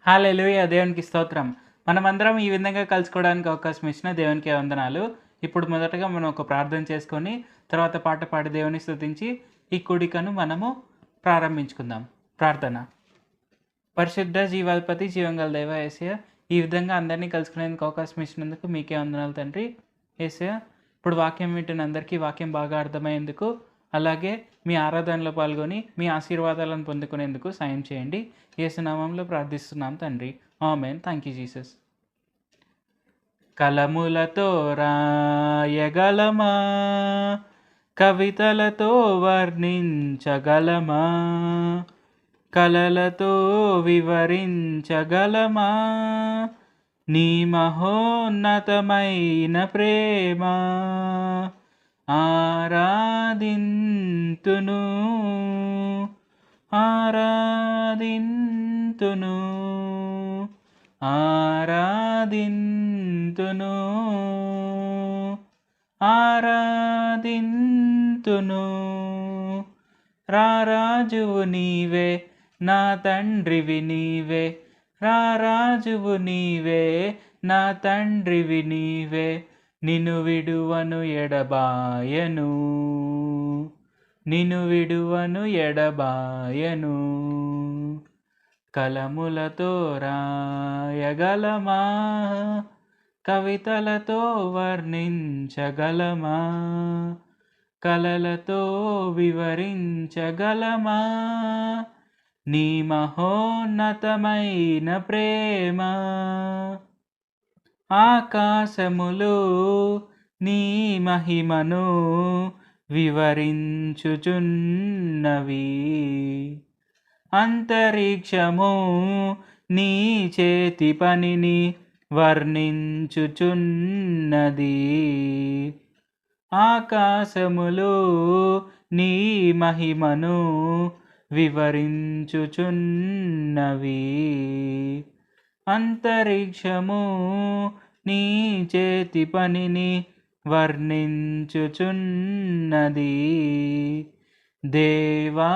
హల్లెలూయా! దేవునికి స్తోత్రం. మనమందరం ఈ విధంగా కలుసుకోవడానికి అవకాశం ఇచ్చిన దేవునికి వందనాలు. ఇప్పుడు మొదటగా మనం ఒక ప్రార్థన చేసుకొని, తర్వాత పాట పాడి దేవుని స్తుతించి, ఈ కూడికను మనము ప్రారంభించుకుందాం. ప్రార్థన. పరిశుద్ధ జీవాధిపతి జీవంగల దేవ యేసయ్య, ఈ విధంగా అందరినీ కలుసుకునేందుకు అవకాశం ఇచ్చినందుకు మీకే వందనాలు తండ్రి. యేసయ్య, ఇప్పుడు వాక్యం వింటున్న అందరికీ వాక్యం బాగా అర్థమయ్యేందుకు, అలాగే మీ ఆరాధనలో పాల్గొని మీ ఆశీర్వాదాలను పొందుకునేందుకు సాయం చేయండి. యేసు నామములో ప్రార్థిస్తున్నాం తండ్రి. ఆమేన్. Thank you Jesus. కలములతో రాయగలమా, కవితలతో వర్ణించగలమా, కలలతో వివరించగలమా నీ మహోన్నతమైన ప్రేమ. ఆరాధింతును ఆరాధింతును ఆరాధింతును ఆరాధింతును. రారాజువు నీవే, నా తండ్రివి నీవే, రారాజువు నీవే, నా తండ్రివి నీవే, నిన్ను విడువను ఎడబాయను, నిన్ను విడువను ఎడబాయను. కలములతో రాయగలమా, కవితలతో వర్ణించగలమా, కలలతో వివరించగలమా నీ మహోన్నతమైన ప్రేమ. ఆకాశములు నీ మహిమను వివరించుచున్నవి, అంతరిక్షము నీ చేతి పనిని వర్ణించుచున్నది. ఆకాశములు నీ మహిమను వివరించుచున్నవి, అంతరిక్షము నీ చేతి పనిని వర్ణించుచున్నది. దేవా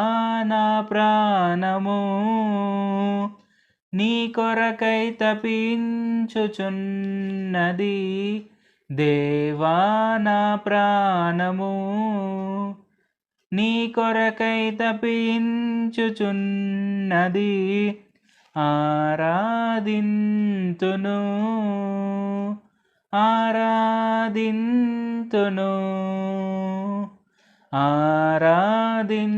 నా ప్రాణము నీ కొరకై తపించుచున్నది, దేవా నా ప్రాణము నీ కొరకై తపించుచున్నది. ఆరాధింతును ఆరాధింతును ఆరాధింతును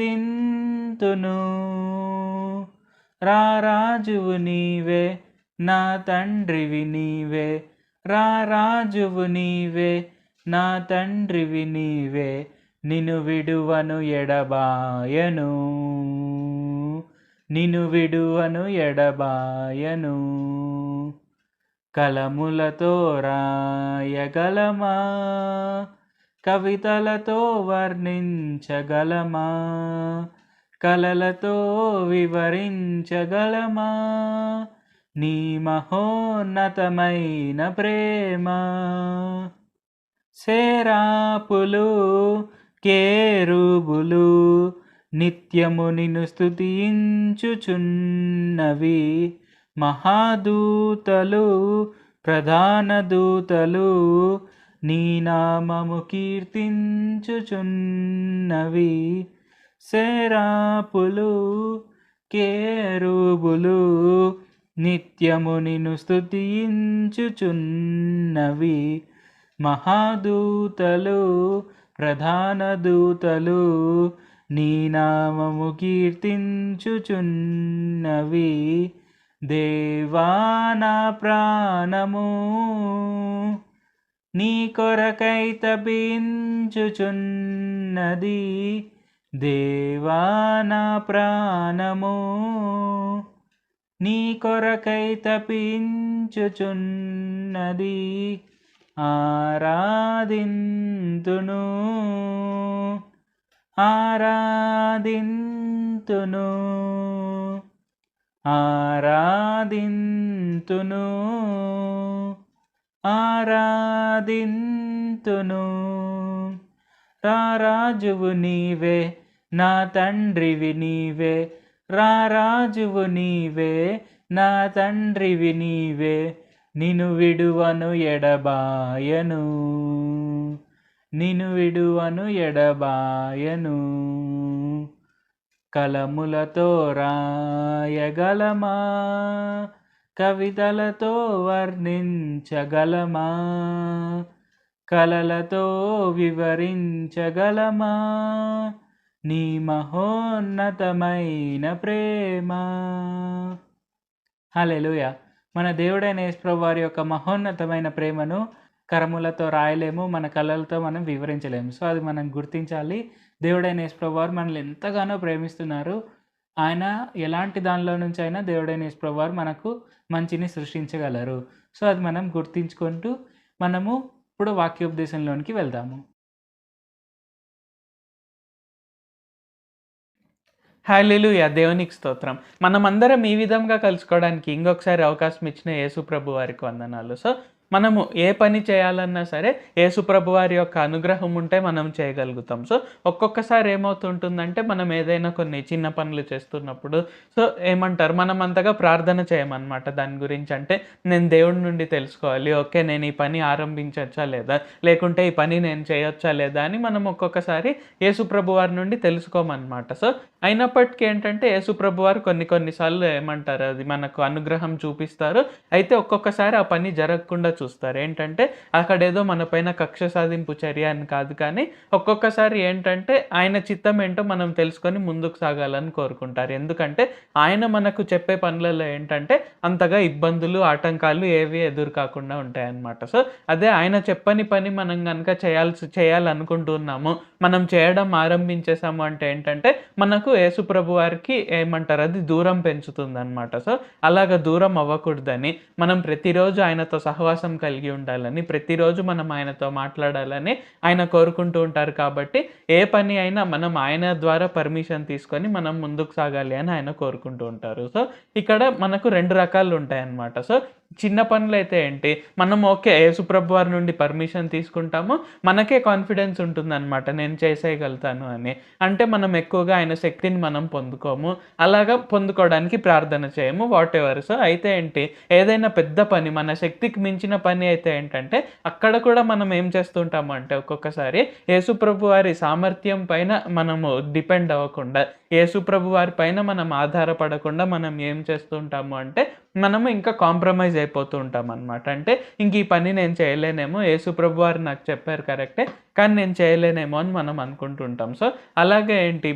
ఆరాధింతును. రారాజువు నీవే, నా తండ్రివి నీవే, రారాజువు నీవే, నా తండ్రివి నీవే, నిన్ను విడువను ఎడబాయను, నిన్ను విడువను ఎడబాయను. కలములతో రాయగలమా, కవితలతో వర్ణించగలమా, కలలతో వివరించగలమా నీ మహోన్నతమైన ప్రేమ. సేరాపులు కేరుబులు నిత్యము నిన్ను స్తుతించుచున్నవి, మహాదూతలు ప్రధాన దూతలు నీ నామము కీర్తించుచున్నవి. సేరాపులు కేరుబులు నిత్యము నిన్ను స్తుతించుచున్నవి, మహాదూతలు ప్రధాన దూతలు నీ నామము కీర్తించుచున్నవి. దేవా నా ప్రాణము నీ కొరకై తపించుచున్నది, దేవా నా ప్రాణము నీ కొరకై తపించుచున్నది. ఆరాధింతును ఆరాధింతును ఆరాధింతును ఆరాధింతును. రారాజువు నీవే, నా తండ్రివి నీవే, రారాజువు నీవే, నా తండ్రివి నీవే, నిను విడువను ఎడబాయను, నిను విడువను ఎడబాయను. కలములతో రాయగలమా, కవితలతో వర్ణించగలమా, కలలతో వివరించగలమా నీ మహోన్నతమైన ప్రేమ. హల్లెలూయా. మన దేవుడైన యేసుప్రభు వారి యొక్క మహోన్నతమైన ప్రేమను కరములతో రాయలేము, మన కళ్ళతో మనం వివరించలేము. సో అది మనం గుర్తించాలి. దేవుడైన యేసుప్రభు వారు మనల్ని ఎంతగానో ప్రేమిస్తున్నారు. ఆయన ఎలాంటి దానిలో నుంచి అయినా దేవుడైన యేసుప్రభు వారు మనకు మంచిని సృష్టించగలరు. సో అది మనం గుర్తించుకుంటూ మనము ఇప్పుడు వాక్యోపదేశంలోనికి వెళ్దాము. హల్లెలూయా, దేవునికి స్తోత్రం. మనమందరం ఈ విధంగా కలుసుకోవడానికి ఇంకొకసారి అవకాశం ఇచ్చిన యేసు ప్రభు వారికి వందనాలు. సో మనము ఏ పని చేయాలన్నా సరే యేసు ప్రభు వారి యొక్క అనుగ్రహం ఉంటే మనం చేయగలుగుతాం. సో ఒక్కొక్కసారి ఏమవుతుంటుందంటే మనం ఏదైనా కొన్ని చిన్న పనులు చేస్తున్నప్పుడు సో ఏమంటారు, మనం అంతగా ప్రార్థన చేయమన్నమాట దాని గురించి. అంటే నేను దేవుడి నుండి తెలుసుకోవాలి, ఓకే నేను ఈ పని ఆరంభించవచ్చా లేదా, లేకుంటే ఈ పని నేను చేయొచ్చా లేదా అని మనం ఒక్కొక్కసారి యేసు ప్రభు వారి నుండి తెలుసుకోమన్నమాట. సో అయినప్పటికీ ఏంటంటే యేసు ప్రభు వారు కొన్నిసార్లు ఏమంటారు, అది మనకు అనుగ్రహం చూపిస్తారు. అయితే ఒక్కొక్కసారి ఆ పని జరగకుండా చూస్తారు. ఏంటంటే అక్కడేదో మన పైన కక్ష సాధింపు చర్య అని కాదు, కానీ ఒక్కొక్కసారి ఏంటంటే ఆయన చిత్తం ఏంటో మనం తెలుసుకొని ముందుకు సాగాలని కోరుకుంటారు. ఎందుకంటే ఆయన మనకు చెప్పే పనులలో ఏంటంటే అంతగా ఇబ్బందులు ఆటంకాలు ఏవి ఎదురు కాకుండా ఉంటాయన్నమాట. సో అదే ఆయన చెప్పని పని మనం కనుక చేయాలనుకుంటున్నాము, మనం చేయడం ఆరంభించేసాము అంటే ఏంటంటే మనకు యేసు ప్రభు వారికి ఏమంటారు, అది దూరం పెంచుతుంది అనమాట. సో అలాగ దూరం అవ్వకూడదని, మనం ప్రతిరోజు ఆయనతో సహవాసం కలిగి ఉండాలని, ప్రతిరోజు మనం ఆయనతో మాట్లాడాలని ఆయన కోరుకుంటూ ఉంటారు. కాబట్టి ఏ పని అయినా మనం ఆయన ద్వారా పర్మిషన్ తీసుకొని మనం ముందుకు సాగాలి అని ఆయన కోరుకుంటూ ఉంటారు. సో ఇక్కడ మనకు 2 రకాలు ఉంటాయన్నమాట. సో చిన్న పనులైతే ఏంటి, మనం ఓకే యేసు ప్రభు వారి నుండి పర్మిషన్ తీసుకుంటాము, మనకే కాన్ఫిడెన్స్ ఉంటుందన్నమాట నేను చేసేయగలుగుతాను అని. అంటే మనం ఎక్కువగా ఆయన శక్తిని మనం పొందుకోము, అలాగా పొందుకోవడానికి ప్రార్థన చేయము, వాట్ ఎవర్. సో అయితే ఏంటి, ఏదైనా పెద్ద పని మన శక్తికి మించిన పని అయితే ఏంటంటే అక్కడ కూడా మనం ఏం చేస్తుంటాము అంటే ఒక్కొక్కసారి యేసు ప్రభు వారి సామర్థ్యం పైన మనము డిపెండ్ అవ్వకుండా, యేసు ప్రభు వారి పైన మనం ఆధారపడకుండా మనం ఏం చేస్తుంటాము అంటే మనము ఇంకా కాంప్రమైజ్ అయిపోతూ ఉంటాం అనమాట. అంటే ఇంక ఈ పని నేను చేయలేనేమో, యేసు ప్రభు వారు నాకు చెప్పారు కరెక్టే, కానీ నేను చేయలేనేమో అని మనం అనుకుంటుంటాం. సో అలాగే ఏంటి,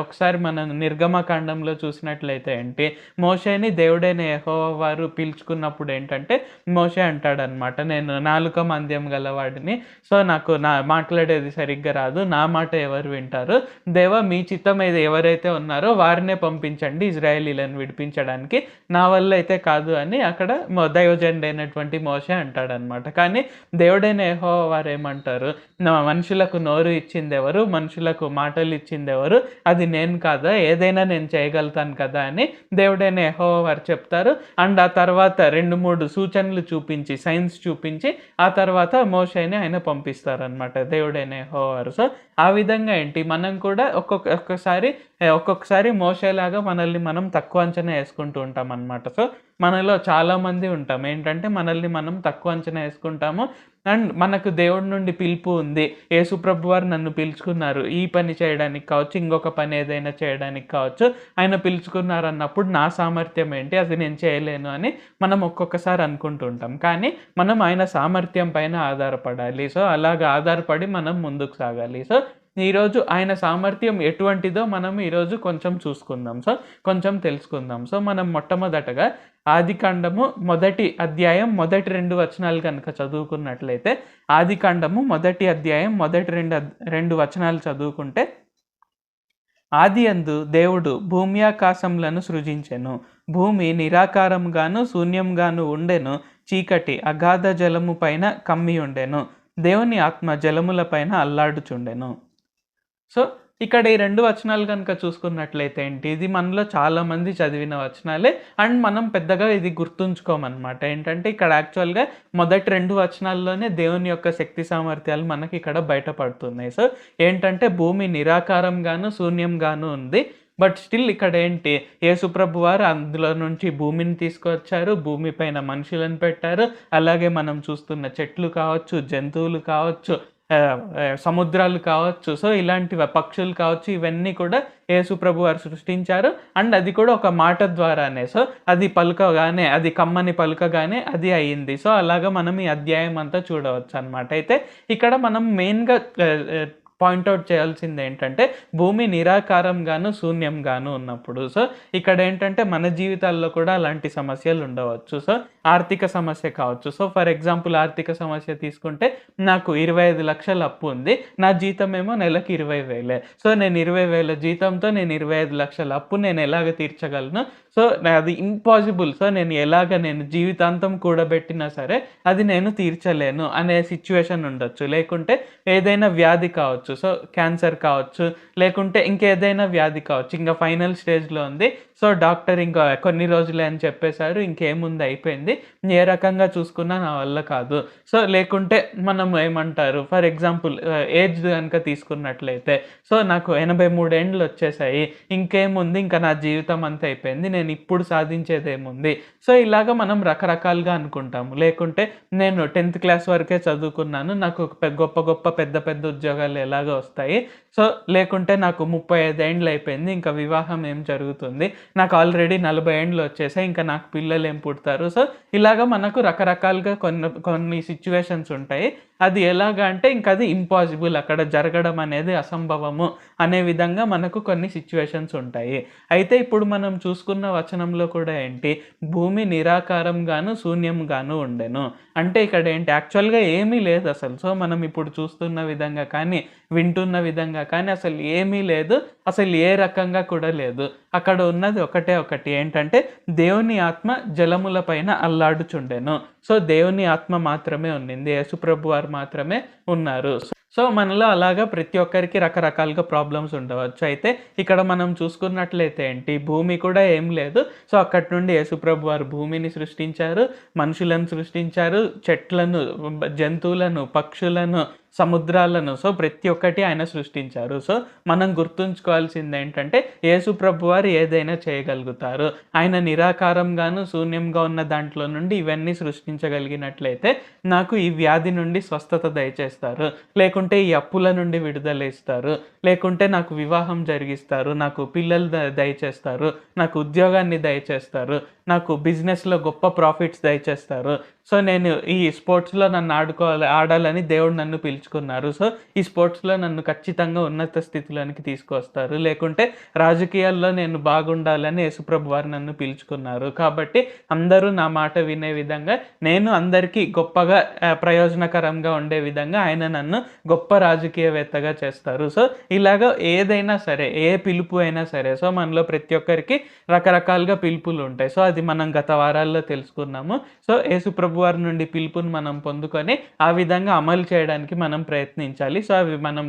ఒకసారి మనం నిర్గమకాండంలో చూసినట్లయితే ఏంటి, మోషేని దేవుడైన యెహోవా వారు పిలుచుకున్నప్పుడు ఏంటంటే మోషే అంటాడనమాట, నేను నాలుక మాంద్యం గలవాడిని, సో నాకు మాట్లాడేది సరిగ్గా రాదు, నా మాట ఎవరు వింటారు, దేవా మీ చిత్తం ఏది ఎవరైతే ఉన్నారో వారినే పంపించండి ఇజ్రాయేలీలను విడిపించడానికి, నా వల్ల అయితే కాదు అని అక్కడ దైవజనుడు అయినటువంటి మోషే అంటాడనమాట. కానీ దేవుడైన యెహోవా వారు ఏమంటారు, మనుషులకు నోరు ఇచ్చింది ఎవరు, మనుషులకు మాటలు ఇచ్చింది ఎవరు, అది నేను కాదా, ఏదైనా నేను చేయగలుగుతాను కదా అని దేవుడైన యెహోవా వారు చెప్తారు. అండ్ ఆ తర్వాత 2-3 సూచనలు చూపించి, సైన్స్ చూపించి ఆ తర్వాత మోషేని ఆయన పంపిస్తారనమాట దేవుడైన యెహోవా వారు. సో ఆ విధంగా ఏంటి, మనం కూడా ఒక్కొక్కసారి మోషేలాగా మనల్ని మనం తక్కువ అంచనా వేసుకుంటూ ఉంటాం అనమాట. సో మనలో చాలామంది ఉంటాం ఏంటంటే మనల్ని మనం తక్కువ అంచనా వేసుకుంటాము. అండ్ మనకు దేవుడి నుండి పిలుపు ఉంది, యేసు ప్రభు వారు నన్ను పిలుచుకున్నారు ఈ పని చేయడానికి కావచ్చు, ఇంకొక పని ఏదైనా చేయడానికి కావచ్చు, ఆయన పిలుచుకున్నారు అన్నప్పుడు నా సామర్థ్యం ఏంటి, అది నేను చేయలేను అని మనం ఒక్కొక్కసారి అనుకుంటూ ఉంటాం. కానీ మనం ఆయన సామర్థ్యం పైన ఆధారపడాలి. సో అలాగ ఆధారపడి మనం ముందుకు సాగాలి. సో ఈరోజు ఆయన సామర్థ్యం ఎటువంటిదో మనం ఈరోజు కొంచెం చూసుకుందాం. సో కొంచెం తెలుసుకుందాం. సో మనం మొట్టమొదటగా ఆదికాండము 1వ అధ్యాయం 1-2 వచనాలు కనుక చదువుకున్నట్లయితే, ఆదికాండము 1వ అధ్యాయం 1-2 వచనాలు చదువుకుంటే, ఆదియందు దేవుడు భూమి ఆకాశములను సృజించెను, భూమి నిరాకారంగాను శూన్యంగాను ఉండెను, చీకటి అగాధ జలము పైన కమ్మి ఉండెను, దేవుని ఆత్మ జలముల పైన అల్లాడుచుండెను. సో ఇక్కడ ఈ 2 వచనాలు గనుక చూసుకున్నట్లయితే ఏంటి, ఇది మనలో చాలామంది చదివిన వచనాలే. అండ్ మనం పెద్దగా ఇది గుర్తుంచుకోమనమాట. ఏంటంటే ఇక్కడ యాక్చువల్‌గా మొదటి 2 వచనాల్లోనే దేవుని యొక్క శక్తి సామర్థ్యాలు మనకి ఇక్కడ బయటపడుతున్నాయి. సో, ఏంటంటే భూమి నిరాకారంగాను, శూన్యంగాను ఉంది. బట్ స్టిల్ ఇక్కడేంటి, యేసుప్రభు వారు అందులో నుంచి భూమిని తీసుకొచ్చారు. భూమి పైన మనుషులను పెట్టారు. అలాగే మనం చూస్తున్న చెట్లు కావచ్చు, జంతువులు కావచ్చు, సముద్రాలు కావచ్చు, సో ఇలాంటివి పక్షులు కావచ్చు, ఇవన్నీ కూడా యేసుప్రభు వారు సృష్టించారు. అండ్ అది కూడా ఒక మాట ద్వారానే. సో అది పలుకగానే, అది కమ్మని పలుకగానే అది అయింది. సో అలాగా మనం ఈ అధ్యాయం అంతా చూడవచ్చనమాట. అయితే ఇక్కడ మనం మెయిన్‌గా పాయింటౌట్ చేయాల్సిందేంటంటే, భూమి నిరాకారంగాను, శూన్యంగాను ఉన్నప్పుడు. సో ఇక్కడేంటంటే మన జీవితాల్లో కూడా అలాంటి సమస్యలు ఉండవచ్చు. సో ఆర్థిక సమస్య కావచ్చు. సో ఫర్ ఎగ్జాంపుల్ ఆర్థిక సమస్య తీసుకుంటే, నాకు 25,00,000 అప్పు ఉంది. నా జీతమేమో నెలకి 20,000. సో నేను 20,000 జీతంతో నేను 25,00,000 అప్పు నేను ఎలాగ తీర్చగలను? సో అది ఇంపాసిబుల్. సో నేను జీవితాంతం కూడబెట్టినా సరే అది నేను తీర్చలేను అనే సిచ్యువేషన్ ఉండొచ్చు. లేకుంటే ఏదైనా వ్యాధి కావచ్చు. సో క్యాన్సర్ కావచ్చు, లేకుంటే ఇంకేదైనా వ్యాధి కావచ్చు. ఇంకా ఫైనల్ స్టేజ్‌లో ఉంది. సో డాక్టర్ ఇంకా కొన్ని రోజులే అని చెప్పేసారు. ఇంకేముంది, అయిపోయింది. ఏ రకంగా చూసుకున్నా నా వల్ల కాదు. సో లేకుంటే మనం ఏమంటారు, ఫర్ ఎగ్జాంపుల్ ఏజ్ గనుక తీసుకున్నట్లయితే, సో నాకు 83 ఏండ్లు వచ్చేసాయి. ఇంకేముంది, ఇంకా నా జీవితం అంతా అయిపోయింది. నేను ఇప్పుడు సాధించేదేముంది? సో ఇలాగ మనం రకరకాలుగా అనుకుంటాము. లేకుంటే నేను 10th క్లాస్ వరకే చదువుకున్నాను. నాకు గొప్ప గొప్ప పెద్ద పెద్ద ఉద్యోగాలు ఎలాగో వస్తాయి. సో లేకుంటే నాకు 35 ఏండ్లు అయిపోయింది. ఇంకా వివాహం ఏం జరుగుతుంది? నాకు ఆల్రెడీ 40 ఏండ్లు వచ్చేసాయి. ఇంకా నాకు పిల్లలు ఏం పుడతారు? సో ఇలాగ మనకు రకరకాలుగా కొన్ని సిచ్యువేషన్స్ ఉంటాయి. అది ఎలాగా అంటే, ఇంక అది ఇంపాసిబుల్, అక్కడ జరగడం అనేది అసంభవము అనే విధంగా మనకు కొన్ని సిచ్యువేషన్స్ ఉంటాయి. అయితే ఇప్పుడు మనం చూసుకున్న వచనంలో కూడా ఏంటి, భూమి నిరాకారంగాను, శూన్యంగాను ఉండెను. అంటే ఇక్కడ ఏంటి, యాక్చువల్‌గా ఏమీ లేదు అసలు. సో మనం ఇప్పుడు చూస్తున్న విధంగా కానీ, వింటున్న విధంగా కానీ అసలు ఏమీ లేదు. అసలు ఏ రకంగా కూడా లేదు. అక్కడ ఉన్నది ఒకటే ఒకటి, ఏంటంటే దేవుని ఆత్మ జలముల పైన అల్లాడుచుండెను. సో దేవుని ఆత్మ మాత్రమే ఉన్నింది. యేసుప్రభు వారు మాత్రమే ఉన్నారు. సో మనలో అలాగా ప్రతి ఒక్కరికి రకరకాలుగా ప్రాబ్లమ్స్ ఉండవచ్చు. అయితే ఇక్కడ మనం చూసుకున్నట్లయితే ఏంటి, భూమి కూడా ఏం లేదు. సో అక్కడి నుండి యేసుప్రభు వారు భూమిని సృష్టించారు, మనుషులను సృష్టించారు, చెట్లను, జంతువులను, పక్షులను, సముద్రాలను, సో ప్రతి ఒక్కటి ఆయన సృష్టించారు. సో మనం గుర్తుంచుకోవాల్సింది ఏంటంటే, యేసుప్రభు వారు ఏదైనా చేయగలుగుతారు. ఆయన నిరాకారంగాను, శూన్యంగా ఉన్న దాంట్లో నుండి ఇవన్నీ సృష్టించగలిగినట్లయితే నాకు ఈ వ్యాధి నుండి స్వస్థత దయచేస్తారు, లేకుంటే ఈ అప్పుల నుండి విడుదల ఇస్తారు, లేకుంటే నాకు వివాహం జరిగిస్తారు, నాకు పిల్లలు దయచేస్తారు, నాకు ఉద్యోగాన్ని దయచేస్తారు, నాకు బిజినెస్‌లో గొప్ప ప్రాఫిట్స్ దయచేస్తారు. సో నేను ఈ స్పోర్ట్స్‌లో నన్ను ఆడాలని దేవుడు నన్ను పిలుచుకున్నారు. సో ఈ స్పోర్ట్స్‌లో నన్ను ఖచ్చితంగా ఉన్నత స్థితిలోనికి తీసుకొస్తారు. లేకుంటే రాజకీయాల్లో నేను బాగుండాలని యేసుప్రభు వారు నన్ను పిలుచుకున్నారు. కాబట్టి అందరూ నా మాట వినే విధంగా, నేను అందరికీ గొప్పగా ప్రయోజనకరంగా ఉండే విధంగా ఆయన నన్ను గొప్ప రాజకీయవేత్తగా చేస్తారు. సో ఇలాగ ఏదైనా సరే, ఏ పిలుపు అయినా సరే, సో మనలో ప్రతి ఒక్కరికి రకరకాలుగా పిలుపులు ఉంటాయి. సో అది మనం గత వారాల్లో తెలుసుకున్నాము. సో యేసుప్రభు వారి నుండి పిలుపుని మనం పొందుకొని ఆ విధంగా అమలు చేయడానికి మనం ప్రయత్నించాలి. సో అవి మనం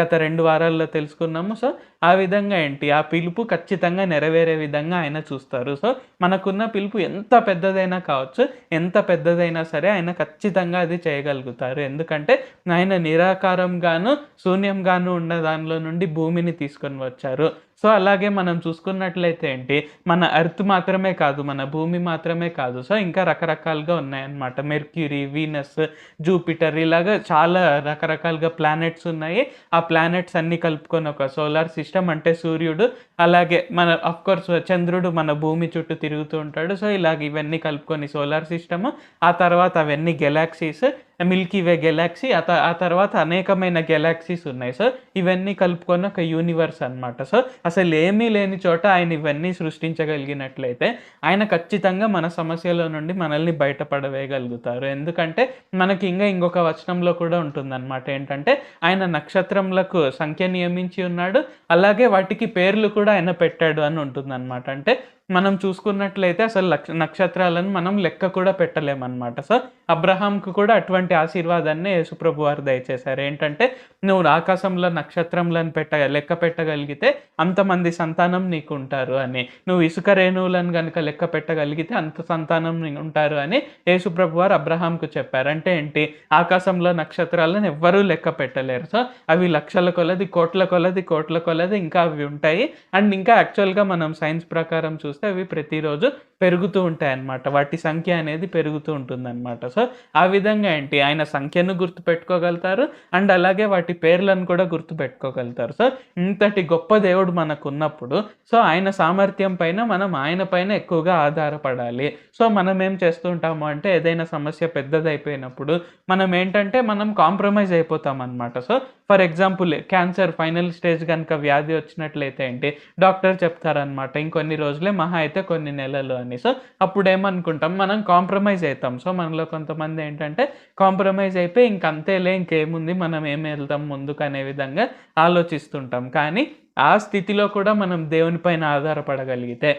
గత 2 వారాల్లో తెలుసుకున్నాము. సో ఆ విధంగా ఏంటి, ఆ పిలుపు ఖచ్చితంగా నెరవేరే విధంగా ఆయన చూస్తారు. సో మనకున్న పిలుపు ఎంత పెద్దదైనా కావచ్చు, ఎంత పెద్దదైనా సరే ఆయన ఖచ్చితంగా అది చేయగలుగుతారు. ఎందుకంటే ఆయన నిరాకారంగాను, శూన్యంగాను ఉన్న దానిలో నుండి భూమిని తీసుకొని వచ్చారు. సో అలాగే మనం చూసుకున్నట్లయితే ఏంటి, మన ఎర్త్ మాత్రమే కాదు, మన భూమి మాత్రమే కాదు, సో ఇంకా రకరకాలుగా ఉన్నాయన్నమాట. మెర్క్యూరీ, వీనస్, జూపిటర్, ఇలాగా చాలా రకరకాలుగా ప్లానెట్స్ ఉన్నాయి. ఆ ప్లానెట్స్ అన్నీ కలుపుకొని ఒక సోలార్ సిస్టమ్, అంటే సూర్యుడు, అలాగే మన అఫ్కోర్స్ చంద్రుడు మన భూమి చుట్టూ తిరుగుతూ ఉంటాడు. సో ఇలాగ ఇవన్నీ కలుపుకొని సోలార్ సిస్టమ్, ఆ తర్వాత అవన్నీ గెలాక్సీస్, మిల్కీ వే గెలాక్సీ, ఆ తర్వాత అనేకమైన గెలాక్సీస్ ఉన్నాయి. సో ఇవన్నీ కలుపుకొని ఒక యూనివర్స్ అనమాట. సో అసలు ఏమీ లేని చోట ఆయన ఇవన్నీ సృష్టించగలిగినట్లయితే ఆయన ఖచ్చితంగా మన సమస్యల నుండి మనల్ని బయటపడవేయగలుగుతారు. ఎందుకంటే మనకి ఇంకొక వచనంలో కూడా ఉంటుందన్నమాట. ఏంటంటే ఆయన నక్షత్రములకు సంఖ్య నియమించి ఉన్నాడు, అలాగే వాటికి పేర్లు కూడా ఆయన పెట్టాడు అని ఉంటుందన్నమాట. అంటే మనం చూసుకున్నట్లయితే అసలు నక్షత్రాలను మనం లెక్క కూడా పెట్టలేమన్నమాట. సో అబ్రహాంకు కూడా అటువంటి ఆశీర్వాదాన్ని యేసుప్రభు వారు దయచేశారు. ఏంటంటే నువ్వు ఆకాశంలో నక్షత్రములను లెక్క పెట్టగలిగితే అంతమంది సంతానం నీకు ఉంటారు అని, నువ్వు ఇసుక రేణువులను గనుక లెక్క పెట్టగలిగితే అంత సంతానం ఉంటారు అని యేసుప్రభు వారు అబ్రహాంకు చెప్పారు. అంటే ఏంటి? ఆకాశంలో నక్షత్రాలను ఎవ్వరూ లెక్క పెట్టలేరు. సో అవి లక్షల కొలది, కోట్ల కొలది ఇంకా అవి ఉంటాయి. అండ్ ఇంకా యాక్చువల్గా మనం సైన్స్ ప్రకారం చూస్తే అవి ప్రతిరోజు పెరుగుతూ ఉంటాయి అన్నమాట. వాటి సంఖ్య అనేది పెరుగుతూ ఉంటుందన్నమాట. సో ఆ విధంగా ఏంటి, ఆయన సంఖ్యను గుర్తుపెట్టుకోగలుగుతారు అండ్ అలాగే వాటి పేర్లను కూడా గుర్తుపెట్టుకోగలుగుతారు. సో ఇంతటి గొప్ప దేవుడు మనకు ఉన్నప్పుడు సో ఆయన సామర్థ్యం పైన మనం ఆయన పైన ఎక్కువగా ఆధారపడాలి. సో మనం ఏం చేస్తూ ఉంటాము అంటే ఏదైనా సమస్య పెద్దదైపోయినప్పుడు మనం ఏంటంటే మనం కాంప్రమైజ్ అయిపోతాం అనమాట. So for example cancer final stage కనుక వ్యాధి వచ్చినట్లయితే ఏంటి, డాక్టర్ చెప్తారనమాట ఇంకొన్ని రోజులే, మహా అయితే కొన్ని నెలలు అని. సో అప్పుడు ఏమనుకుంటాం, మనం కాంప్రమైజ్ అవుతాం. సో మనలో కొంతమంది ఏంటంటే కాంప్రమైజ్ అయిపోయి ఇంకంతేలే, ఇంకేముంది, మనం ఏమి వెళ్తాం ముందుకు అనే విధంగా ఆలోచిస్తుంటాం. కానీ ఆ స్థితిలో కూడా మనం దేవుని పైన ఆధారపడగలిగితే,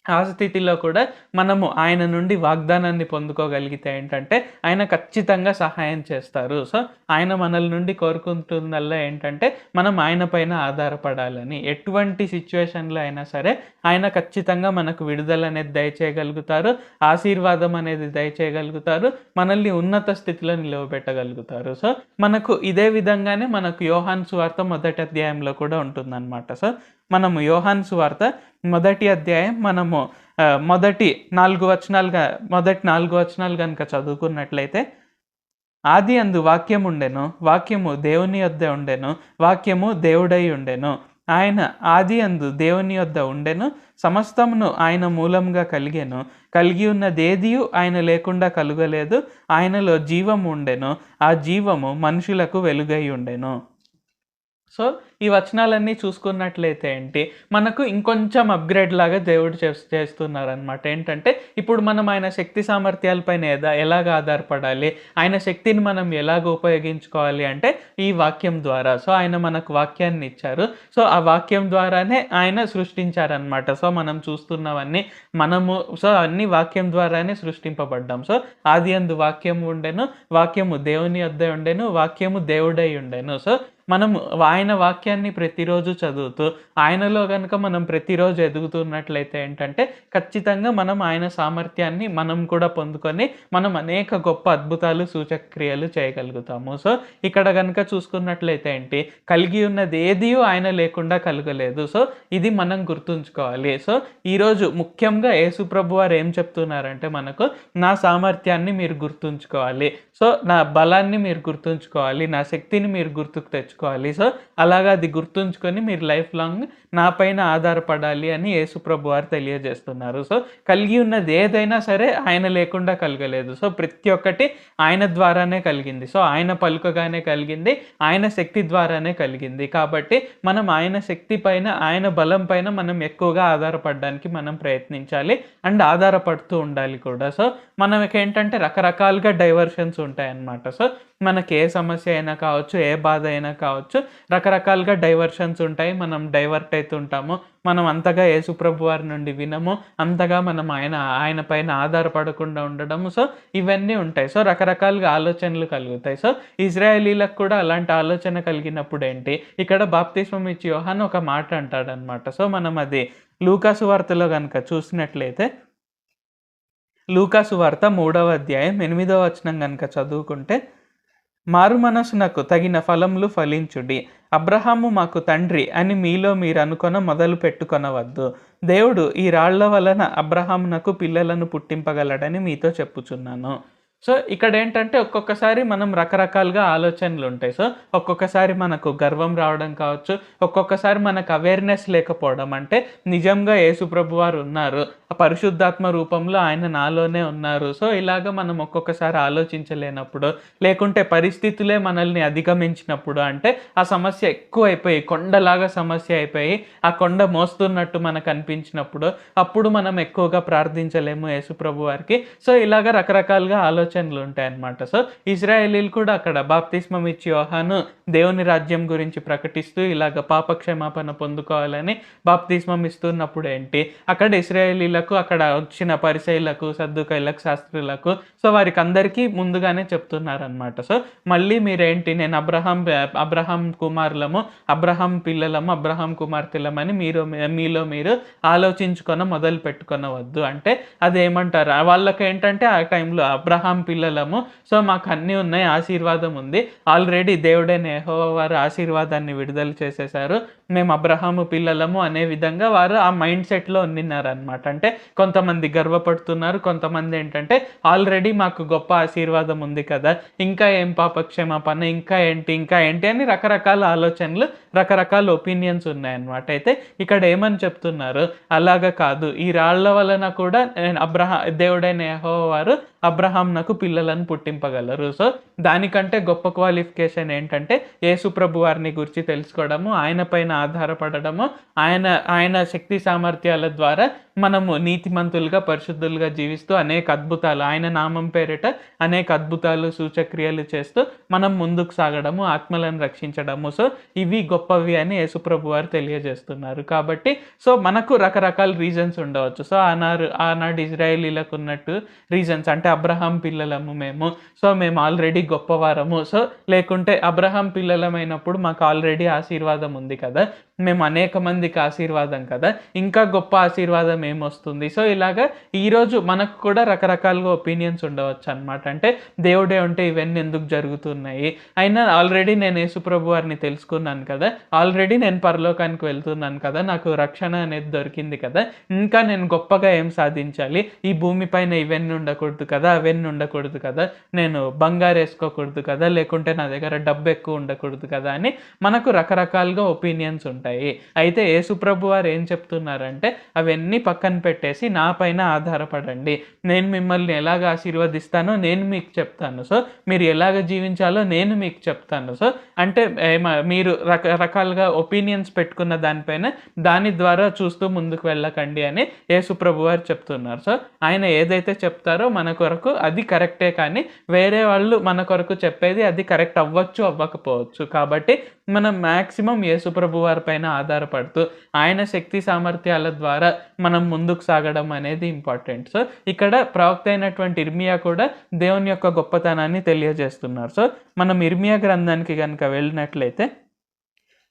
ఆ స్థితిలో కూడా మనము ఆయన నుండి వాగ్దానాన్ని పొందుకోగలిగితే ఏంటంటే ఆయన ఖచ్చితంగా సహాయం చేస్తారు. సో ఆయన మనల నుండి కోరుకుంటుందల్లా ఏంటంటే మనం ఆయన పైన ఆధారపడాలని. ఎటువంటి సిచ్యువేషన్లో అయినా సరే ఆయన ఖచ్చితంగా మనకు విడుదల అనేది దయచేయగలుగుతారు, ఆశీర్వాదం అనేది దయచేయగలుగుతారు, మనల్ని ఉన్నత స్థితిలో నిలవబెట్టగలుగుతారు. సో మనకు ఇదే విధంగానే మనకు యోహాను సువార్త 1వ అధ్యాయంలో కూడా ఉంటుందన్నమాట. సో మనము యోహాను సువార్త 1వ అధ్యాయం మనము మొదటి 4 వచనాలు కనుక చదువుకున్నట్లయితే, ఆది అందు వాక్యం ఉండెను, వాక్యము దేవుని యొద్ద ఉండెను, వాక్యము దేవుడై ఉండెను, ఆయన ఆది అందు దేవుని యొద్ద ఉండెను, సమస్తమును ఆయన మూలంగా కలిగెను, కలిగి ఉన్నదేదియు ఆయన లేకుండా కలుగలేదు, ఆయనలో జీవము ఉండెను, ఆ జీవము మనుషులకు వెలుగై ఉండెను. సో ఈ వచనాలన్నీ చూసుకున్నట్లయితే ఏంటి, మనకు ఇంకొంచెం అప్గ్రేడ్ లాగా దేవుడు చేస్తున్నారనమాట. ఏంటంటే ఇప్పుడు మనం ఆయన శక్తి సామర్థ్యాలపైన ఎలాగ ఆధారపడాలి, ఆయన శక్తిని మనం ఎలాగ ఉపయోగించుకోవాలి అంటే ఈ వాక్యం ద్వారా. సో ఆయన మనకు వాక్యాన్ని ఇచ్చారు. సో ఆ వాక్యం ద్వారానే ఆయన సృష్టించారనమాట. సో మనం చూస్తున్నవన్నీ సో అన్ని వాక్యం ద్వారానే సృష్టింపబడ్డాం. సో ఆది అందు వాక్యము ఉండెను, వాక్యము దేవుని యొద్ద ఉండెను, వాక్యము దేవుడై ఉండెను. సో మనము ఆయన వాక్యాన్ని ప్రతిరోజు చదువుతూ ఆయనలో కనుక మనం ప్రతిరోజు ఎదుగుతున్నట్లయితే ఏంటంటే ఖచ్చితంగా మనం ఆయన సామర్థ్యాన్ని మనం కూడా పొందుకొని మనం అనేక గొప్ప అద్భుతాలు, సూచక్రియలు చేయగలుగుతాము. సో ఇక్కడ కనుక చూసుకున్నట్లయితే ఏంటి, కలిగి ఉన్నది ఏదియూ ఆయన లేకుండా కలగలేదు. సో ఇది మనం గుర్తుంచుకోవాలి. సో ఈరోజు ముఖ్యంగా యేసుప్రభు వారు ఏం చెప్తున్నారంటే మనకు, నా సామర్థ్యాన్ని మీరు గుర్తుంచుకోవాలి, సో నా బలాన్ని మీరు గుర్తుంచుకోవాలి, నా శక్తిని మీరు గుర్తుకు తెచ్చుకోవాలి. సో అలాగా అది గుర్తుంచుకొని మీరు లైఫ్ లాంగ్ నా పైన ఆధారపడాలి అని యేసుప్రభు వారు తెలియజేస్తున్నారు. సో కలిగి ఉన్నది ఏదైనా సరే ఆయన లేకుండా కలగలేదు. సో ప్రతి ఒక్కటి ఆయన ద్వారానే కలిగింది. సో ఆయన పలుకగానే కలిగింది, ఆయన శక్తి ద్వారానే కలిగింది. కాబట్టి మనం ఆయన శక్తి పైన, ఆయన బలం పైన మనం ఎక్కువగా ఆధారపడడానికి మనం ప్రయత్నించాలి అండ్ ఆధారపడుతూ ఉండాలి కూడా. సో మనకి ఏంటంటే రకరకాలుగా డైవర్షన్స్ ఉంటాయన్నమాట. సో మనకి ఏ సమస్య అయినా కావచ్చు, ఏ బాధ అయినా కావచ్చు, రకరకాలుగా డైవర్షన్స్ ఉంటాయి. మనం డైవర్ట్ అవుతుంటాము, మనం అంతగా యేసుప్రభు వారి నుండి వినము, అంతగా మనం ఆయన పైన ఆధారపడకుండా ఉండడము. సో ఇవన్నీ ఉంటాయి. సో రకరకాలుగా ఆలోచనలు కలుగుతాయి. సో ఇజ్రాయేలీలకు కూడా అలాంటి ఆలోచన కలిగినప్పుడు ఏంటి, ఇక్కడ బాప్తిస్మం ఇచ్చి యోహాను ఒక మాట అంటాడనమాట. సో మనం అది లూకాసు వార్తలో కనుక చూసినట్లయితే, లూకాసు వార్త 3వ అధ్యాయం 8వ వచనం కనుక చదువుకుంటే, మారు మనసునకు తగిన ఫలములు ఫలించుడి, అబ్రహాము మాకు తండ్రి అని మీలో మీరు అనుకొన మొదలు పెట్టుకొనవద్దు, దేవుడు ఈ రాళ్ల వలన అబ్రహామునకు పిల్లలను పుట్టింపగలడని మీతో చెప్పుచున్నాను. సో ఇక్కడ ఏంటంటే ఒక్కొక్కసారి మనం రకరకాలుగా ఆలోచనలు ఉంటాయి. సో ఒక్కొక్కసారి మనకు గర్వం రావడం కావచ్చు, ఒక్కొక్కసారి మనకు అవేర్నెస్ లేకపోవడం, అంటే నిజంగా యేసుప్రభు వారు ఉన్నారు, పరిశుద్ధాత్మ రూపంలో ఆయన నాలోనే ఉన్నారు. సో ఇలాగ మనం ఒక్కొక్కసారి ఆలోచించలేనప్పుడు, లేకుంటే పరిస్థితులే మనల్ని అధిగమించినప్పుడు, అంటే ఆ సమస్య ఎక్కువైపోయి కొండలాగా సమస్య అయిపోయి ఆ కొండ మోస్తున్నట్టు మనకు అనిపించినప్పుడు, అప్పుడు మనం ఎక్కువగా ప్రార్థించలేము యేసుప్రభు వారికి. సో ఇలాగ రకరకాలుగా ఆలోచనలు ఉంటాయన్నమాట. సో ఇశ్రాయేలీలు కూడా అక్కడ బాప్తిస్మం ఇచ్చి యోహాను దేవుని రాజ్యం గురించి ప్రకటిస్తూ ఇలాగ పాప క్షమాపణ పొందుకోవాలని బాప్తిస్మం ఇస్తున్నప్పుడు ఏంటి, అక్కడ ఇశ్రాయేలీలకు, అక్కడ వచ్చిన పరిసయ్యులకు, సద్దూకయ్యులకు, శాస్త్రులకు, సో వారికి అందరికీ ముందుగానే చెప్తున్నారనమాట. సో మళ్ళీ మీరేంటి, నేను అబ్రహాం కుమారులము, అబ్రహాం పిల్లలము, అబ్రహాం కుమార్తెలమని మీలో మీరు ఆలోచించుకొని మొదలు పెట్టుకొనవద్దు. అంటే అదేమంటారు, వాళ్ళకి ఏంటంటే ఆ టైంలో అబ్రహాం పిల్లలము, సో మాకు అన్నీ ఉన్నాయి, ఆశీర్వాదం ఉంది, ఆల్రెడీ దేవుడైన యెహోవా వారు ఆశీర్వాదాన్ని విడుదల చేసేసారు, మేము అబ్రహాము పిల్లలము అనే విధంగా వారు ఆ మైండ్ సెట్లో ఉన్నారనమాట. అంటే కొంతమంది గర్వపడుతున్నారు, కొంతమంది ఏంటంటే ఆల్రెడీ మాకు గొప్ప ఆశీర్వాదం ఉంది కదా, ఇంకా ఏం పాపక్షమాపణ, ఇంకా ఏంటి అని రకరకాల ఆలోచనలు, రకరకాల ఒపీనియన్స్ ఉన్నాయన్నమాట. అయితే ఇక్కడ ఏమని చెప్తున్నారు, అలాగా కాదు, ఈ రాళ్ల వలన కూడా దేవుడైన యెహోవా వారు అబ్రహాంనకు పిల్లలను పుట్టింపగలరు. సో దానికంటే గొప్ప క్వాలిఫికేషన్ ఏంటంటే యేసు ప్రభు వారిని గురించి తెలుసుకోవడము, ఆయన పైన ఆధారపడము, ఆయన శక్తి సామర్థ్యాల ద్వారా మనము నీతిమంతులుగా, పరిశుద్ధులుగా జీవిస్తూ అనేక అద్భుతాలు, ఆయన నామం పేరిట అనేక అద్భుతాలు, సూచక్రియలు చేస్తూ మనం ముందుకు సాగడము, ఆత్మలను రక్షించడము. సో ఇవి గొప్పవి అని యేసుప్రభు వారు తెలియజేస్తున్నారు. కాబట్టి సో మనకు రకరకాల రీజన్స్ ఉండవచ్చు. సో ఆనాడు ఇజ్రాయేలీలకు ఉన్నట్టు రీజన్స్, అంటే అబ్రహాం పిల్లలము మేము, సో మేము ఆల్రెడీ గొప్పవారము, సో లేకుంటే అబ్రహాం పిల్లలమైనప్పుడు మాకు ఆల్రెడీ ఆశీర్వాదం ఉంది కదా, మేము అనేక మందికి ఆశీర్వాదం కదా, ఇంకా గొప్ప ఆశీర్వాదం ఏమొస్తుంది. సో ఇలాగా ఈరోజు మనకు కూడా రకరకాలుగా ఒపీనియన్స్ ఉండవచ్చు అనమాట. అంటే దేవుడే ఉంటే ఇవన్నీ ఎందుకు జరుగుతున్నాయి, అయినా ఆల్రెడీ నేను యేసుప్రభు వారిని తెలుసుకున్నాను కదా, ఆల్రెడీ నేను పరలోకానికి వెళ్తున్నాను కదా, నాకు రక్షణ అనేది దొరికింది కదా, ఇంకా నేను గొప్పగా ఏం సాధించాలి, ఈ భూమి పైన ఇవన్నీ ఉండకూడదు కదా, అవన్నీ ఉండకూడదు కదా, నేను బంగారు వేసుకోకూడదు కదా, లేకుంటే నా దగ్గర డబ్బు ఎక్కువ ఉండకూడదు కదా అని మనకు రకరకాలుగా ఒపీనియన్స్ ఉంటాయి. అయితే యేసుప్రభు వారు ఏం చెప్తున్నారంటే అవన్నీ పక్కన పెట్టేసి నా పైన ఆధారపడండి, నేను మిమ్మల్ని ఎలాగ ఆశీర్వదిస్తానో నేను మీకు చెప్తాను, సో మీరు ఎలాగ జీవించాలో నేను మీకు చెప్తాను. సో అంటే మీరు రకరకాలుగా ఒపీనియన్స్ పెట్టుకున్న దానిపైన దాని ద్వారా చూస్తూ ముందుకు వెళ్ళకండి అని యేసుప్రభు వారు చెప్తున్నారు. సో ఆయన ఏదైతే చెప్తారో మన కొరకు అది కరెక్టే, కానీ వేరే వాళ్ళు మన కొరకు చెప్పేది అది కరెక్ట్ అవ్వచ్చు, అవ్వకపోవచ్చు. కాబట్టి మనం మ్యాక్సిమం యేసుప్రభు వారి పైన ఆధారపడుతూ ఆయన శక్తి సామర్థ్యాల ద్వారా మనం ముందుకు సాగడం అనేది ఇంపార్టెంట్. సో ఇక్కడ ప్రవక్త అయినటువంటి ఇర్మియా కూడా దేవుని యొక్క గొప్పతనాన్ని తెలియజేస్తున్నారు. సో మనం ఇర్మియా గ్రంథానికి కనుక వెళ్ళినట్లయితే,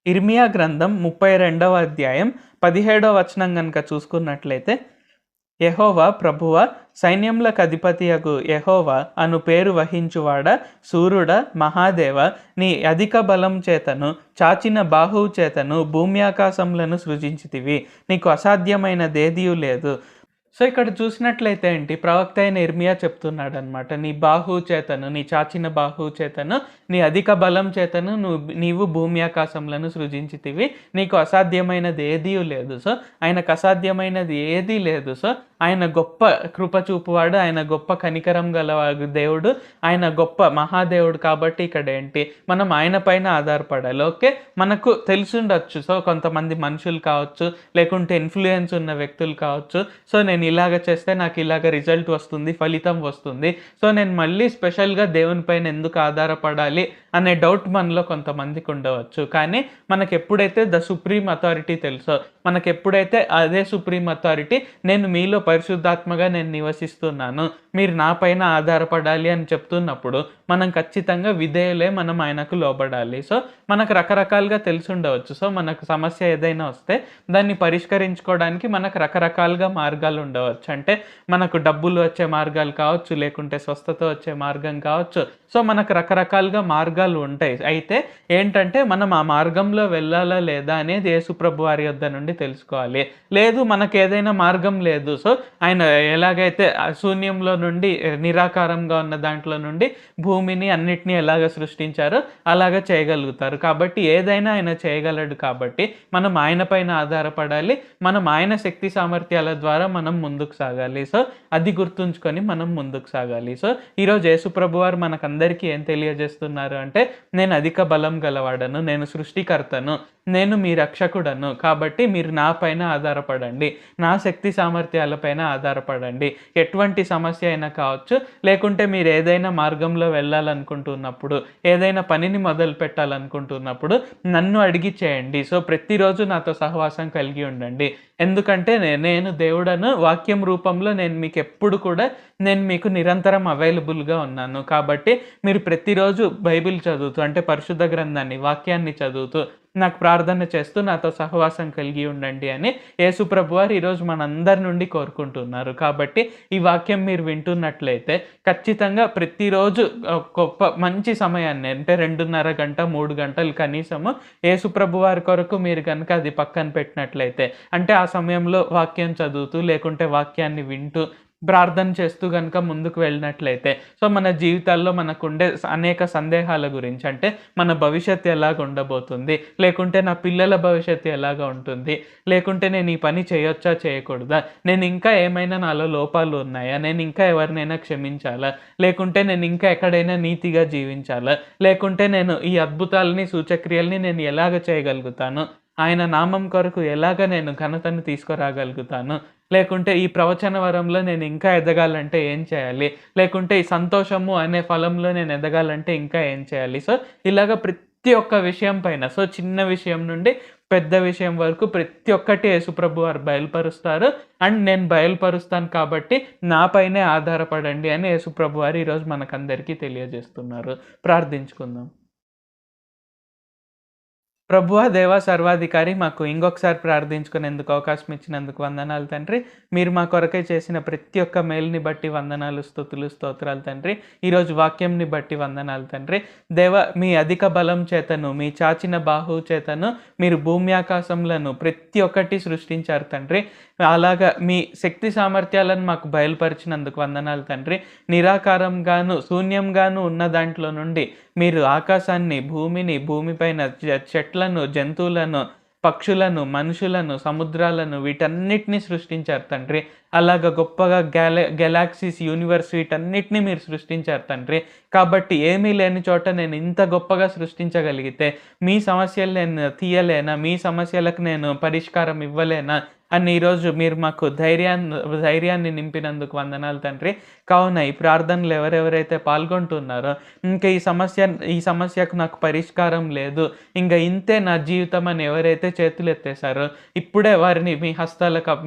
ఇర్మియా గ్రంథం 32వ అధ్యాయం 17వ వచనం కనుక చూసుకున్నట్లయితే, యెహోవా ప్రభువ, సైన్యములకు అధిపతియగు యెహోవా అను పేరు వహించువాడ, సూర్యుడ, మహాదేవ, నీ అధిక బలం చేతను, చాచిన బాహువు చేతను భూమి ఆకాశములను సృజించితివి, నీకు అసాధ్యమైనదేదియూ లేదు. సో ఇక్కడ చూసినట్లయితే ఏంటి, ప్రవక్త అయిన ఇర్మియా చెప్తున్నాడు అనమాట, నీ బాహువు చేతను, నీ చాచిన బాహువు చేతను, నీ అధిక బలం చేతను నీవు భూమి ఆకాశములను సృజించితివి, నీకు అసాధ్యమైనది ఏదీ లేదు. సో ఆయనకు అసాధ్యమైనది ఏదీ లేదు. సో ఆయన గొప్ప కృప చూపువాడు, ఆయన గొప్ప కనికరం గల దేవుడు, ఆయన గొప్ప మహాదేవుడు. కాబట్టి ఇక్కడ ఏంటి, మనం ఆయన పైన ఆధారపడాలి. ఓకే, మనకు తెలిసిండొచ్చు, సో కొంతమంది మనుషులు కావచ్చు, లేకుంటే ఇన్ఫ్లుయెన్స్ ఉన్న వ్యక్తులు కావచ్చు, సో నేను ఇలాగ చేస్తే నాకు ఇలాగ రిజల్ట్ వస్తుంది, ఫలితం వస్తుంది, సో నేను మళ్ళీ స్పెషల్గా దేవుని పైన ఎందుకు ఆధారపడాలి అనే డౌట్ మనలో కొంతమందికి ఉండవచ్చు. కానీ మనకు ఎప్పుడైతే ద సుప్రీం అథారిటీ తెలుసో, మనకు ఎప్పుడైతే అదే సుప్రీం అథారిటీ, నేను మీలో పరిశుద్ధాత్మగా నేను నివసిస్తున్నాను, మీరు నా పైన ఆధారపడాలి అని చెప్తున్నప్పుడు మనం ఖచ్చితంగా విధేయులే, మనం ఆయనకు లోబడాలి. సో మనకు రకరకాలుగా తెలిసి ఉండవచ్చు. సో మనకు సమస్య ఏదైనా వస్తే దాన్ని పరిష్కరించుకోవడానికి మనకు రకరకాలుగా మార్గాలు ఉండవచ్చు. అంటే మనకు డబ్బులు వచ్చే మార్గాలు కావచ్చు, లేకుంటే స్వస్థత వచ్చే మార్గం కావచ్చు. సో మనకు రకరకాలుగా మార్గాలు ఉంటాయి. అయితే ఏంటంటే మనం ఆ మార్గంలో వెళ్ళాలా లేదా అనేది యేసుప్రభు వారి యొద్ద నుండి తెలుసుకోవాలి. లేదు మనకు ఏదైనా మార్గం లేదు, సో ఆయన ఎలాగైతే శూన్యంలో నుండి నిరాకారంగా ఉన్న దాంట్లో నుండి భూమిని అన్నిటినీ ఎలాగ సృష్టించారో అలాగ చేయగలుగుతారు. కాబట్టి ఏదైనా ఆయన చేయగలడు. కాబట్టి మనం ఆయన పైన ఆధారపడాలి. మనం ఆయన శక్తి సామర్థ్యాల ద్వారా మనం ముందుకు సాగాలి. సో అది గుర్తుంచుకొని మనం ముందుకు సాగాలి. సో ఈరోజు యేసుప్రభు వారు మనకందరికీ ఏం తెలియజేస్తున్నారు అంటే, నేను అధిక బలం గలవాడను, నేను సృష్టికర్తను, నేను మీ రక్షకుడను. కాబట్టి మీరు నా పైన ఆధారపడండి, నా శక్తి సామర్థ్యాలపైన ఆధారపడండి. ఎటువంటి సమస్య అయినా కావచ్చు, లేకుంటే మీరు ఏదైనా మార్గంలో వెళ్ళాలనుకుంటున్నప్పుడు, ఏదైనా పనిని మొదలు పెట్టాలనుకుంటున్నప్పుడు నన్ను అడిగి చేయండి. సో ప్రతిరోజు నాతో సహవాసం కలిగి ఉండండి. ఎందుకంటే నేను దేవుడను, వాక్యం రూపంలో నేను మీకు ఎప్పుడు కూడా నేను మీకు నిరంతరం అవైలబుల్గా ఉన్నాను. కాబట్టి మీరు ప్రతిరోజు బైబిల్ చదువుతూ, అంటే పరిశుద్ధ గ్రంథాన్ని, వాక్యాన్ని చదువుతూ, నాకు ప్రార్థన చేస్తూ నాతో సహవాసం కలిగి ఉండండి అని యేసుప్రభు వారు ఈరోజు మనందరి నుండి కోరుకుంటున్నారు. కాబట్టి ఈ వాక్యం మీరు వింటున్నట్లయితే ఖచ్చితంగా ప్రతిరోజు గొప్ప మంచి సమయాన్ని, అంటే 2:30 గంట 3 గంటలు కనీసము యేసుప్రభు వారి కొరకు మీరు కనుక అది పక్కన పెట్టినట్లయితే, అంటే ఆ సమయంలో వాక్యం చదువుతూ, లేకుంటే వాక్యాన్ని వింటూ, ప్రార్థన చేస్తూ కనుక ముందుకు వెళ్ళినట్లయితే, సో మన జీవితాల్లో మనకుండే అనేక సందేహాల గురించి, అంటే మన భవిష్యత్తు ఎలాగ ఉండబోతుంది, లేకుంటే నా పిల్లల భవిష్యత్తు ఎలాగ ఉంటుంది, లేకుంటే నేను ఈ పని చేయొచ్చా చేయకూడదా, నేను ఇంకా ఏమైనా నాలో లోపాలు ఉన్నాయా, నేను ఇంకా ఎవరినైనా క్షమించాలా, లేకుంటే నేను ఇంకా ఎక్కడైనా నీతిగా జీవించాలా, లేకుంటే నేను ఈ అద్భుతాలని, సూచక్రియల్ని నేను ఎలాగ చేయగలుగుతాను, ఆయన నామం కొరకు ఎలాగ నేను ఘనతను తీసుకురాగలుగుతాను, లేకుంటే ఈ ప్రవచన వరంలో నేను ఇంకా ఎదగాలంటే ఏం చేయాలి, లేకుంటే ఈ సంతోషము అనే ఫలంలో నేను ఎదగాలంటే ఇంకా ఏం చేయాలి. సో ఇలాగ ప్రతి ఒక్క విషయం పైన, సో చిన్న విషయం నుండి పెద్ద విషయం వరకు ప్రతి ఒక్కటి యేసుప్రభు వారు బయలుపరుస్తారు. అండ్ నేను బయలుపరుస్తాను కాబట్టి నా పైనే ఆధారపడండి అని యేసుప్రభు వారు ఈరోజు మనకందరికీ తెలియజేస్తున్నారు. ప్రార్థించుకుందాం. ప్రభువా, దేవా, సర్వాధికారి, మాకు ఇంకొకసారి ప్రార్థించుకునేందుకు అవకాశం ఇచ్చినందుకు వందనాలు తండ్రి. మీరు మా కొరకై చేసిన ప్రతి ఒక్క మేలుని బట్టి వందనాలు, స్తుతులు, స్తోత్రాలు తండ్రి. ఈరోజు వాక్యంని బట్టి వందనాలు తండ్రి. దేవా, మీ అధిక బలం చేతను, మీ చాచిన బాహువు చేతను మీరు భూమి ఆకాశంలను ప్రతి ఒక్కటి సృష్టించారు తండ్రి. అలాగా మీ శక్తి సామర్థ్యాలను మాకు బయలుపరిచినందుకు వందనాలు తండ్రి. నిరాకారంగాను, శూన్యంగాను ఉన్న దాంట్లో నుండి మీరు ఆకాశాన్ని, భూమిని, భూమిపైన చెట్లను, జంతువులను, పక్షులను, మనుషులను, సముద్రాలను, వీటన్నిటిని సృష్టించారు తండ్రి. అలాగ గొప్పగా గెలాక్సీస్, యూనివర్స్, వీటన్నిటిని మీరు సృష్టించారు తండ్రి. కాబట్టి ఏమీ లేని చోట నేను ఇంత గొప్పగా సృష్టించగలిగితే మీ సమస్యలు నేను తీయలేనా, మీ సమస్యలకు నేను పరిష్కారం ఇవ్వలేనా అని ఈరోజు మీరు మాకు ధైర్యాన్ని నింపినందుకు వందనాలు తండ్రి. కావున ఈ ప్రార్థనలు ఎవరెవరైతే పాల్గొంటున్నారో, ఇంకా ఈ సమస్యకు నాకు పరిష్కారం లేదు, ఇంకా ఇంతే నా జీవితం అని ఎవరైతే చేతులు ఎత్తేసారో, ఇప్పుడే వారిని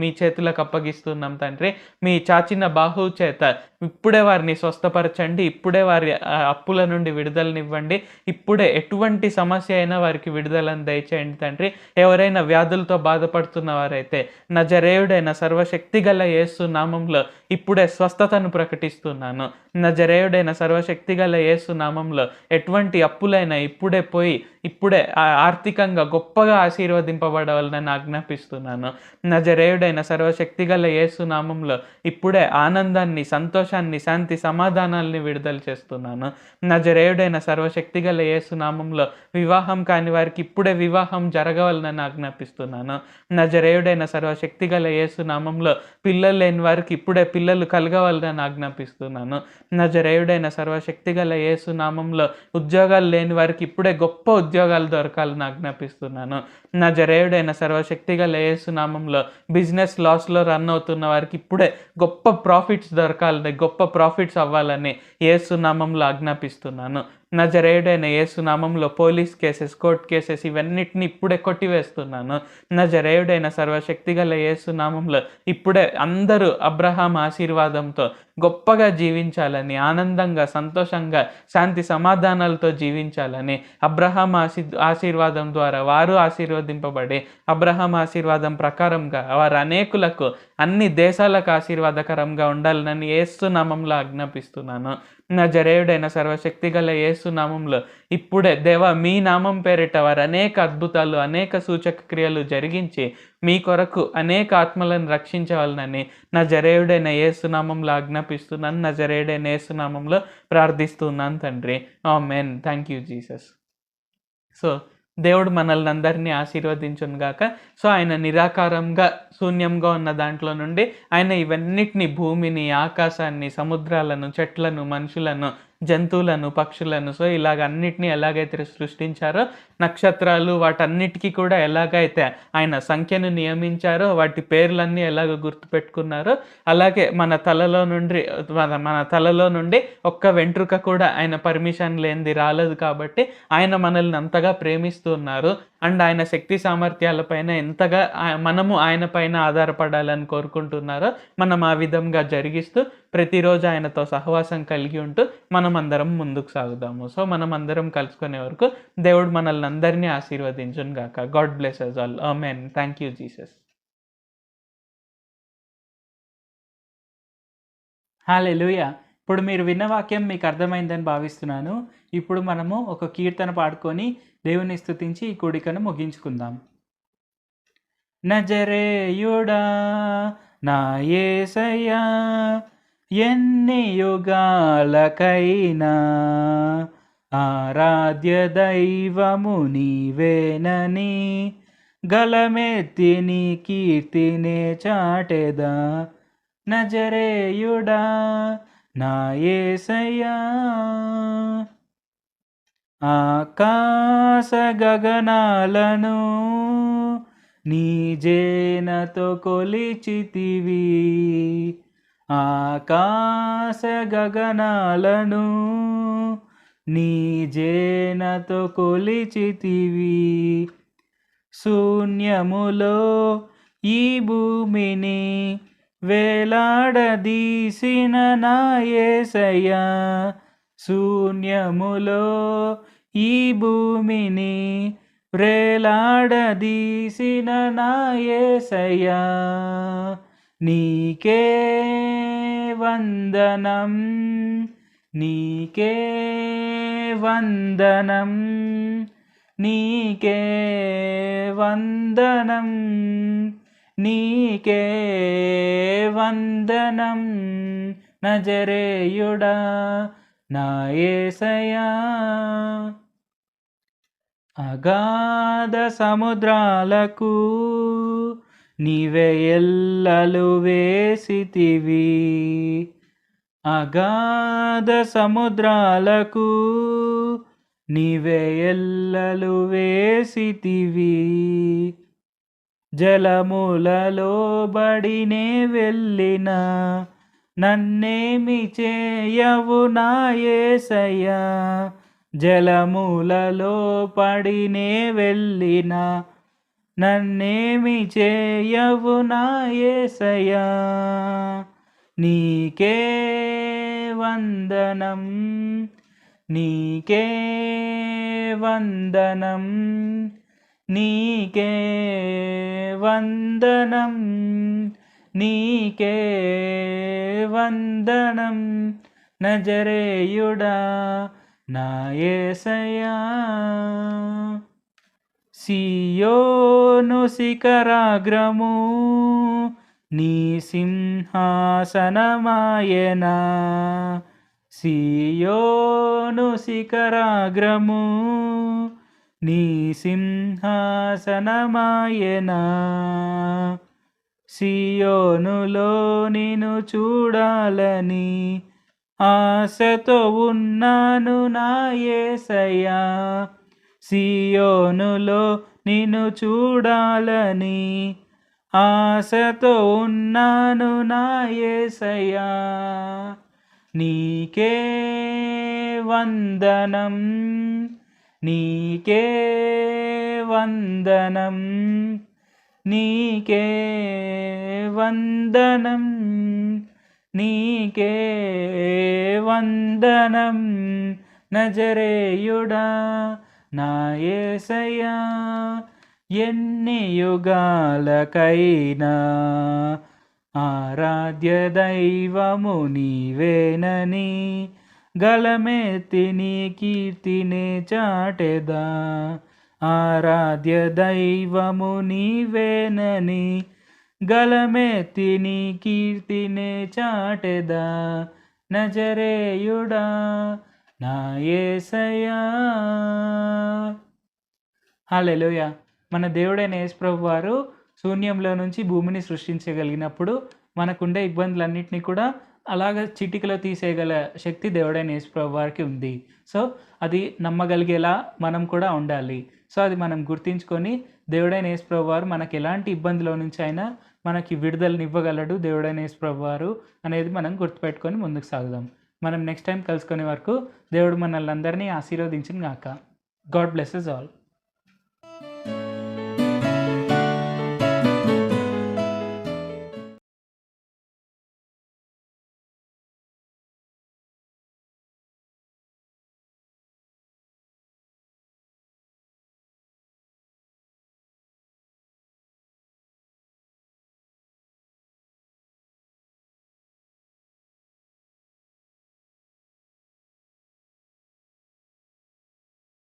మీ చేతులకు అప్పగిస్తున్నాం తండ్రి. మీ చాచిన బాహువు చేత ఇప్పుడే వారిని స్వస్థపరచండి. ఇప్పుడే వారి అప్పుల నుండి విడుదలనివ్వండి. ఇప్పుడే ఎటువంటి సమస్య అయినా వారికి విడుదలను దయచేయండి తండ్రి. ఎవరైనా వ్యాధులతో బాధపడుతున్న వారైతే నజరేయుడైన సర్వశక్తి గల యేసు నామంలో ఇప్పుడే స్వస్థతను ప్రకటిస్తున్నాను. నజరేయుడైన సర్వశక్తి గల యేసు నామంలో ఎటువంటి అప్పులైనా ఇప్పుడే పోయి, ఇప్పుడే ఆర్థికంగా గొప్పగా ఆశీర్వదింపబడవాలని ఆజ్ఞాపిస్తున్నాను. నజరేయుడైన సర్వశక్తి గల యేసు నామంలో ఇప్పుడే ఆనందాన్ని, సంతోషాన్ని, శాంతి, సమాధానాల్ని విడుదల చేస్తున్నాను. నజరేయుడైన సర్వశక్తి గల యేసు నామంలో వివాహం కాని వారికి ఇప్పుడే వివాహం జరగవాలని ఆజ్ఞాపిస్తున్నాను. నజరేయుడైన సర్వశక్తి గల యేసు నామంలో పిల్లలు లేని వారికి ఇప్పుడే పిల్లలు కలగవాలని ఆజ్ఞాపిస్తున్నాను. నజరేయుడైన సర్వశక్తి గల యేసు నామంలో ఉద్యోగాలు లేని వారికి ఇప్పుడే గొప్ప ఉద్యోగాలు దొరకాలని ఆజ్ఞాపిస్తున్నాను. నజరేయుడైన సర్వశక్తి గల యేసు నామంలో బిజినెస్ లాస్లో రన్ అవుతున్న వారికి ఇప్పుడే గొప్ప ప్రాఫిట్స్ దొరకాలని, గొప్ప ప్రాఫిట్స్ అవ్వాలని యేసు నామంలో ఆజ్ఞాపిస్తున్నాను. నజరేయుడైన యేసు నామంలో పోలీస్ కేసెస్, కోర్ట్ కేసెస్ ఇవన్నిటిని ఇప్పుడే కొట్టివేస్తున్నాను. నజరేయుడైన సర్వశక్తి గల యేసు నామంలో ఇప్పుడే అందరూ అబ్రహాం ఆశీర్వాదంతో గొప్పగా జీవించాలని, ఆనందంగా, సంతోషంగా, శాంతి సమాధానాలతో జీవించాలని, అబ్రహాం ఆశీర్వాదం ద్వారా వారు ఆశీర్వదింపబడి, అబ్రహాం ఆశీర్వాదం ప్రకారంగా వారు అనేకులకు, అన్ని దేశాలకు ఆశీర్వాదకరంగా ఉండాలని యేసు నామంలో ఆజ్ఞాపిస్తున్నాను. నజరేయుడైన సర్వశక్తిగల యేసు నామంలో ఇప్పుడే దేవా మీ నామం పేరిట వారు అనేక అద్భుతాలు, అనేక సూచక క్రియలు జరిగించి మీ కొరకు అనేక ఆత్మలను రక్షించవాలనని నజరేయుడైన యేసు నామంలో ఆజ్ఞాపిస్తున్నాను. నజరేయుడైన యేసు నామంలో ప్రార్థిస్తున్నాను తండ్రి. Amen. Thank you Jesus. So దేవుడు మనల్ని అందరినీ ఆశీర్వదించును గాక. సో ఆయన నిరాకారంగా శూన్యంగా ఉన్న దాంట్లో నుండి ఆయన ఇవన్నిటిని, భూమిని, ఆకాశాన్ని, సముద్రాలను, చెట్లను, మనుషులను, జంతువులను, పక్షులను, సో ఇలాగ అన్నిటిని ఎలాగైతే సృష్టించారో, నక్షత్రాలు వాటన్నిటికీ కూడా ఎలాగైతే ఆయన సంఖ్యను నియమించారో, వాటి పేర్లన్నీ ఎలాగ గుర్తుపెట్టుకున్నారో, అలాగే మన తలలో నుండి ఒక్క వెంట్రుక కూడా ఆయన పర్మిషన్ లేనిది రాలేదు కాబట్టి ఆయన మనల్ని అంతగా ప్రేమిస్తున్నారు. అండ్ ఆయన శక్తి సామర్థ్యాలపైన ఎంతగా మనము ఆయన పైన ఆధారపడాలని కోరుకుంటున్నారో మనం ఆ విధంగా జరిగిస్తూ ప్రతిరోజు ఆయనతో సహవాసం కలిగి ఉంటూ మనం అందరం ముందుకు సాగుదాము. సో మనం అందరం కలుసుకునే వరకు దేవుడు మనల్ని అందరినీ ఆశీర్వదించును గాక. God bless us all. Amen. Thank you Jesus. Hallelujah. ఇప్పుడు మీరు విన్న వాక్యం మీకు అర్థమైందని భావిస్తున్నాను. ఇప్పుడు మనము ఒక కీర్తన పాడుకొని దేవుని స్తుతించి ఈ కూడికను ముగించుకుందాం. నజరేయుడా నా యేసయ్యా, ఎన్ని యుగాలకైనా ఆరాధ్య దైవము నీవేనని గలమెత్తి నీ కీర్తినే చాటెదా. నజరేయుడా నా యేసయ్యా, ఆకాశ గగనాలను నీ జేనతో కొలిచితివి. ఆకాశ గగనాలను నీ జేనతో కొలిచితివి. శూన్యములో ఈ భూమిని వేలాడదీసిన నా యేసయ్యా, శూన్యములో ఈ భూమిని వేలాడదీసిన నా యేసయ్యా, నీకే వందనం, నీకే వందనం, నీకే వందనం, నీకే వందనం. నజరేయుడా నా యేసయ్యా, అగాధ సముద్రాలకు నీవే ఎల్లలు వేసితివి. అగాధ సముద్రాలకు నీవే ఎల్లలు వేసితివి. జలములలో బడినే వెళ్ళిన నన్నేమి చేయవు నా యేసయ్యా, జలములలో పడినే వెళ్ళిన నన్నేమి చేయవు నా యేసయ్యా, నీకే వందనం, నీకే వందనం, నీకే వందనం, నీకే వందనం. నజరేయుడా నా యేసయ్యా, సియోను శిఖరాగ్రము నీ సింహాసనమాయనా, సియోను శిఖరాగ్రము నీ సింహాసనమాయనా. సియోనులో నిన్ను చూడాలని ఆశతో ఉన్నాను నా యేసయ్యా, సియోనులో నిన్ను చూడాలని ఆశతో ఉన్నాను నా యేసయ్యా, నీకే వందనం, నీకే వందనం, నీకే వందనం, నీకే వందనం. నజరేయుడా నా యేసయ్యా, ఎన్ని యుగాలకైనా ఆరాధ్య దైవము నీవేనని గలమెత్తి నీ కీర్తినే చాటెదా, ఆరాధ్య దైవము నీవేనని గలమెత్తి నీ కీర్తినే చాటెదా, నజరేయుడా నా యేసయ్యా. హల్లెలూయా. మన దేవుడైన యేసుప్రభు వారు శూన్యంలో నుంచి భూమిని సృష్టించగలిగినప్పుడు మనకుండే ఇబ్బందులన్నిటినీ కూడా అలాగ చిటికలో తీసేయగల శక్తి దేవుడైన యేసుప్రభు వారికి ఉంది. సో అది నమ్మగలిగేలా మనం కూడా ఉండాలి. సో అది మనం గుర్తించుకొని దేవుడైన యేసుప్రభు వారు మనకి ఎలాంటి ఇబ్బందిలో నుంచి అయినా మనకి విడుదలనివ్వగలడు దేవుడైన యేసుప్రభు వారు అనేది మనం గుర్తుపెట్టుకొని ముందుకు సాగుదాం. మనం నెక్స్ట్ టైం కలుసుకునే వరకు దేవుడు మనల్ని అందరినీ ఆశీర్వదించును గాక. God blesses all.